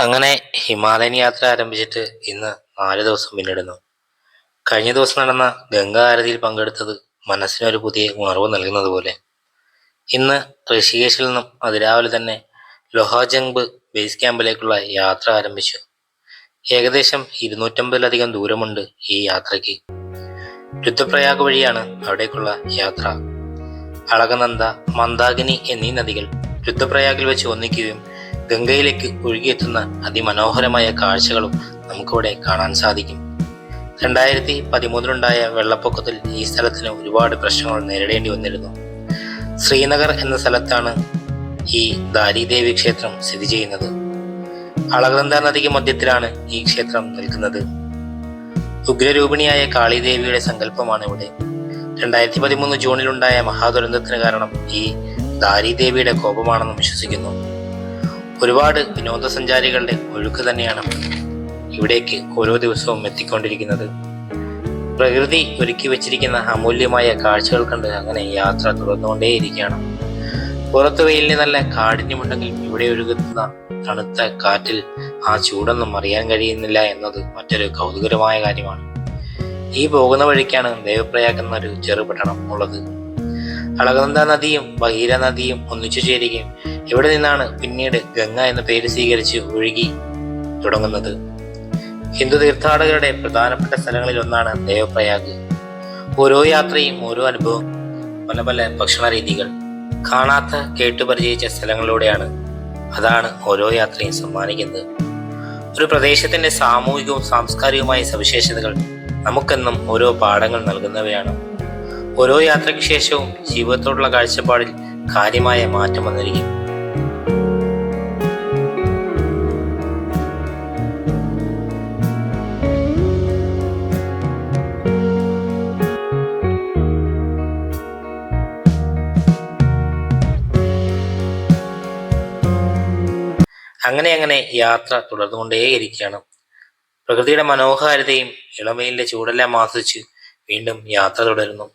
അങ്ങനെ ഹിമാലയൻ യാത്ര ആരംഭിച്ചിട്ട് ഇന്ന് 4 ദിവസം പിന്നിടുന്നു. കഴിഞ്ഞ ദിവസം നടന്ന ഗംഗാ ആരതിയിൽ പങ്കെടുത്തത് മനസ്സിനൊരു പുതിയ ഉണർവ് നൽകുന്നത് പോലെ. ഇന്ന് ഋഷികേശിൽ നിന്നും അതിരാവിലെ തന്നെ ലൊഹാജംഗ് ബേസ് ക്യാമ്പിലേക്കുള്ള യാത്ര ആരംഭിച്ചു. ഏകദേശം 250ലധികം ദൂരമുണ്ട് ഈ യാത്രയ്ക്ക്. രുദ്രപ്രയാഗ് വഴിയാണ് അവിടേക്കുള്ള യാത്ര. അളകനന്ദ, മന്ദാകിനി എന്നീ നദികൾ രുദ്രപ്രയാഗിൽ വെച്ച് ഒന്നിക്കുകയും ഗംഗയിലേക്ക് ഒഴുകിയെത്തുന്ന അതിമനോഹരമായ കാഴ്ചകളും നമുക്കിവിടെ കാണാൻ സാധിക്കും. 2013 വെള്ളപ്പൊക്കത്തിൽ ഈ സ്ഥലത്തിന് ഒരുപാട് പ്രശ്നങ്ങൾ നേരിടേണ്ടി വന്നിരുന്നു. ശ്രീനഗർ എന്ന സ്ഥലത്താണ് ഈ ദാരിദേവി ക്ഷേത്രം സ്ഥിതി ചെയ്യുന്നത്. അളകനന്ദ നദിക്ക് മധ്യത്തിലാണ് ഈ ക്ഷേത്രം നിൽക്കുന്നത്. ഉഗ്രരൂപിണിയായ കാളിദേവിയുടെ സങ്കല്പമാണ് ഇവിടെ. 2013 ജൂണിലുണ്ടായ മഹാദുരന്തത്തിന് കാരണം ഈ ദാരിദേവിയുടെ കോപമാണെന്ന് വിശ്വസിക്കുന്നു. ഒരുപാട് വിനോദസഞ്ചാരികളുടെ ഒഴുക്ക് തന്നെയാണ് ഇവിടേക്ക് ഓരോ ദിവസവും എത്തിക്കൊണ്ടിരിക്കുന്നത്. പ്രകൃതി ഒരുക്കി വെച്ചിരിക്കുന്ന അമൂല്യമായ കാഴ്ചകൾ കണ്ട് അങ്ങനെ യാത്ര തുടർന്നുകൊണ്ടേയിരിക്കുകയാണ്. പുറത്ത് വെയിലിന് നല്ല കാഠിന്യമുണ്ടെങ്കിൽ ഇവിടെ ഒഴുകുന്ന തണുത്ത കാറ്റിൽ ആ ചൂടൊന്നും അറിയാൻ കഴിയുന്നില്ല എന്നത് മറ്റൊരു കൗതുകരമായ കാര്യമാണ്. ഈ പോകുന്ന വഴിക്കാണ് ദേവപ്രയാഗ് എന്നൊരു ചെറുപട്ടണം ഉള്ളത്. അളകനന്ദ നദിയും ബഹീര നദിയും ഒന്നിച്ചു ചേരുകയും ഇവിടെ നിന്നാണ് പിന്നീട് ഗംഗ എന്ന പേര് സ്വീകരിച്ച് ഒഴുകി തുടങ്ങുന്നത്. ഹിന്ദു തീർത്ഥാടകരുടെ പ്രധാനപ്പെട്ട സ്ഥലങ്ങളിൽ ഒന്നാണ് ദേവപ്രയാഗ്. ഓരോ യാത്രയും ഓരോ അനുഭവം, പല പല ഭക്ഷണ രീതികൾ, കാണാത്ത കേട്ടു പരിചയിച്ച സ്ഥലങ്ങളിലൂടെയാണ്. അതാണ് ഓരോ യാത്രയും സമ്മാനിക്കുന്നത്. ഒരു പ്രദേശത്തിന്റെ സാമൂഹികവും സാംസ്കാരികവുമായ സവിശേഷതകൾ നമുക്കെന്നും ഓരോ പാഠങ്ങൾ നൽകുന്നവയാണ്. ഓരോ യാത്രയ്ക്ക് ശേഷവും ജീവിതത്തോടുള്ള കാഴ്ചപ്പാടിൽ കാര്യമായ മാറ്റം വന്നിരിക്കും. അങ്ങനെ യാത്ര തുടർന്നുകൊണ്ടേയിരിക്കുകയാണ്. പ്രകൃതിയുടെ മനോഹാരിതയും ഇളമയിലെ ചൂടെല്ലാം ആസ്വദിച്ച് വീണ്ടും യാത്ര തുടരുന്നു.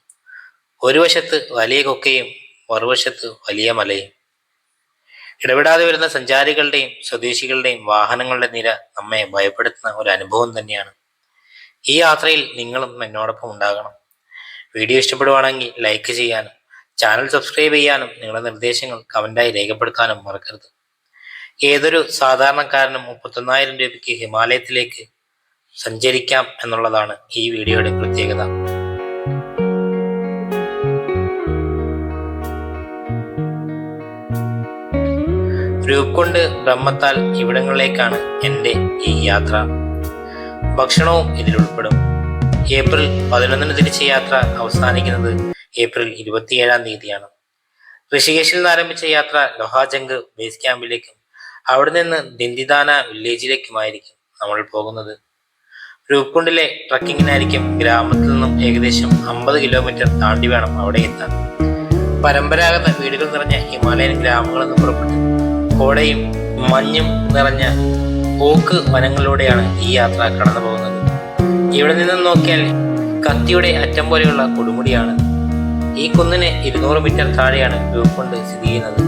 ഒരു വശത്ത് വലിയ കൊക്കയും മറുവശത്ത് വലിയ മലയും. ഇടപെടാതെ വരുന്ന സഞ്ചാരികളുടെയും സ്വദേശികളുടെയും വാഹനങ്ങളുടെ നിര നമ്മെ ഭയപ്പെടുത്തുന്ന ഒരു അനുഭവം തന്നെയാണ്. ഈ യാത്രയിൽ നിങ്ങളും എന്നോടൊപ്പം ഉണ്ടാകണം. വീഡിയോ ഇഷ്ടപ്പെടുവാണെങ്കിൽ ലൈക്ക് ചെയ്യാനും ചാനൽ സബ്സ്ക്രൈബ് ചെയ്യാനും നിങ്ങളുടെ നിർദ്ദേശങ്ങൾ കമന്റായി രേഖപ്പെടുത്താനും മറക്കരുത്. ഏതൊരു സാധാരണക്കാരനും 31,000 രൂപയ്ക്ക് ഹിമാലയത്തിലേക്ക് സഞ്ചരിക്കാം എന്നുള്ളതാണ് ഈ വീഡിയോയുടെ പ്രത്യേകത. രൂപ്കുണ്ട്, ബ്രഹ്മത്താൽ ഇവിടങ്ങളിലേക്കാണ് എൻ്റെ ഈ യാത്ര. ഭക്ഷണവും ഇതിൽ ഉൾപ്പെടും. ഏപ്രിൽ 11 തിരിച്ച യാത്ര അവസാനിക്കുന്നത് ഏപ്രിൽ 27 ഋഷികേശിൽ നിന്ന് ആരംഭിച്ച യാത്ര ലൊഹാജംഗ് ബേസ് ക്യാമ്പിലേക്കും അവിടെ നിന്ന് ദിന്ദിദാന വില്ലേജിലേക്കുമായിരിക്കും നമ്മൾ പോകുന്നത്. രൂപ്കുണ്ടിലെ ട്രക്കിങ്ങിനായിരിക്കും ഗ്രാമത്തിൽ നിന്നും ഏകദേശം 50 കിലോമീറ്റർ താണ്ടി വേണം അവിടെ എത്താൻ. പരമ്പരാഗത വീടുകൾ നിറഞ്ഞ ഹിമാലയൻ ഗ്രാമങ്ങളിൽ നിന്ന് പുറപ്പെട്ട് കോടയും മഞ്ഞും നിറഞ്ഞ ഓക്ക് വനങ്ങളിലൂടെയാണ് ഈ യാത്ര കടന്നു പോകുന്നത്. ഇവിടെ നിന്നും നോക്കിയാൽ കത്തിയുടെ അറ്റം പോലെയുള്ള കൊടുമുടിയാണ്. ഈ കുന്നിന് 200 മീറ്റർ താഴെയാണ് രൂപ്കുണ്ട് സ്ഥിതി ചെയ്യുന്നത്.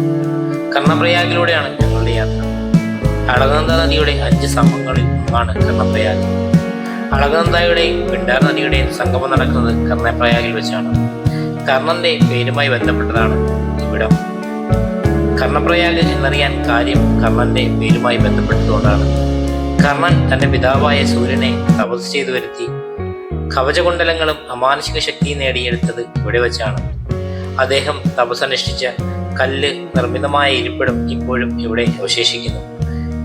കർണപ്രയാഗിലൂടെയാണ് ഞങ്ങളുടെ യാത്ര. അളകനന്ദ നദിയുടെ 5 സംഗമങ്ങളിൽ ഒന്നാണ് കർണപ്രയാഗ്. അളകനന്ദയുടെയും പിണ്ടാർ നദിയുടെയും സംഗമം നടക്കുന്നത് കർണപ്രയാഗിൽ വെച്ചാണ്. കർണന്റെ പേരുമായി ബന്ധപ്പെട്ടതാണ് ഇവിടം. കർണപ്രയാഗ് എന്നറിയാൻ കാര്യം കർണന്റെ പേരുമായി ബന്ധപ്പെട്ടതുകൊണ്ടാണ്. കർണൻ തന്റെ പിതാവായ സൂര്യനെ തപസ് ചെയ്തു വരുത്തി കവചകുണ്ടലങ്ങളും അമാനുഷിക ശക്തിയും നേടിയെടുത്തത് ഇവിടെ വെച്ചാണ്. അദ്ദേഹം തപസ്സനുഷ്ഠിച്ച കല്ല് നിർമ്മിതമായ ഇരിപ്പിടം ഇപ്പോഴും ഇവിടെ അവശേഷിക്കുന്നു.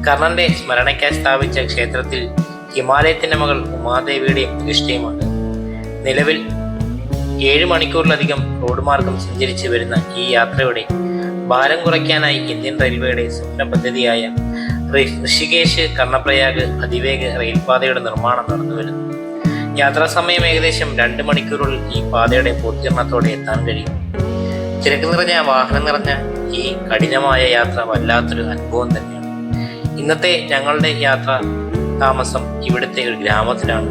കർണന്റെ സ്മരണയ്ക്കായി സ്ഥാപിച്ച ക്ഷേത്രത്തിൽ ഹിമാലയത്തിന്റെ മകൾ ഉമാദേവിയുടെയും പ്രതിഷ്ഠയുമുണ്ട്. നിലവിൽ 7 മണിക്കൂറിലധികം റോഡ് മാർഗം സഞ്ചരിച്ച് വരുന്ന ഈ യാത്രയുടെ ഭാരം കുറയ്ക്കാനായി ഇന്ത്യൻ റെയിൽവേയുടെ സ്വപ്ന പദ്ധതിയായ ഋഷികേശ് കർണപ്രയാഗ് അതിവേഗ റെയിൽപാതയുടെ നിർമ്മാണം നടന്നു വരുന്നു. യാത്രാ സമയം ഏകദേശം 2 മണിക്കൂറുകളിൽ ഈ പാതയുടെ പൂർത്തീകരണത്തോടെ എത്താൻ കഴിയും. തിരക്ക് നിറഞ്ഞ വാഹനം നിറഞ്ഞ ഈ കഠിനമായ യാത്ര വല്ലാത്തൊരു അനുഭവം തന്നെയാണ്. ഇന്നത്തെ ഞങ്ങളുടെ യാത്ര താമസം ഇവിടുത്തെ ഒരു ഗ്രാമത്തിലാണ്.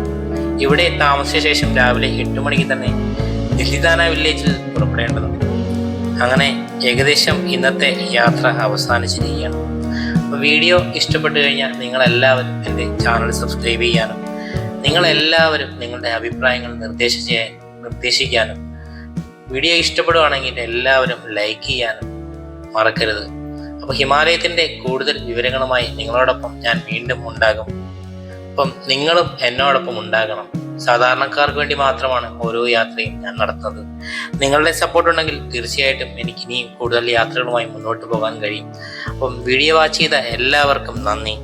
ഇവിടെ താമസിച്ച ശേഷം രാവിലെ 8 മണിക്ക് തന്നെ ദില്ലിദാന വില്ലേജിൽ പുറപ്പെടേണ്ടതുണ്ട്. അങ്ങനെ ഏകദേശം ഇന്നത്തെ യാത്ര അവസാനിച്ചിരിക്കുകയാണ്. വീഡിയോ ഇഷ്ടപ്പെട്ടു കഴിഞ്ഞാൽ നിങ്ങളെല്ലാവരും എൻ്റെ ചാനൽ സബ്സ്ക്രൈബ് ചെയ്യാനും നിങ്ങളെല്ലാവരും നിങ്ങളുടെ അഭിപ്രായങ്ങൾ നിർദ്ദേശിക്കാനും വീഡിയോ ഇഷ്ടപ്പെടുവാണെങ്കിൽ എല്ലാവരും ലൈക്ക് ചെയ്യാനും മറക്കരുത്. അപ്പോൾ ഹിമാലയത്തിൻ്റെ കൂടുതൽ വിവരങ്ങളുമായി നിങ്ങളോടൊപ്പം ഞാൻ വീണ്ടും ഉണ്ടാകും. അപ്പം നിങ്ങളും എന്നോടൊപ്പം ഉണ്ടാകണം. സാധാരണക്കാർക്ക് വേണ്ടി മാത്രമാണ് ഓരോ യാത്രയും ഞാൻ നടത്തുന്നത്. നിങ്ങളുടെ സപ്പോർട്ട് ഉണ്ടെങ്കിൽ തീർച്ചയായിട്ടും എനിക്ക് ഇനിയും കൂടുതൽ യാത്രകളുമായി മുന്നോട്ട് പോകാൻ കഴിയും. അപ്പം വീഡിയോ വാച്ച് ചെയ്ത എല്ലാവർക്കും നന്ദി.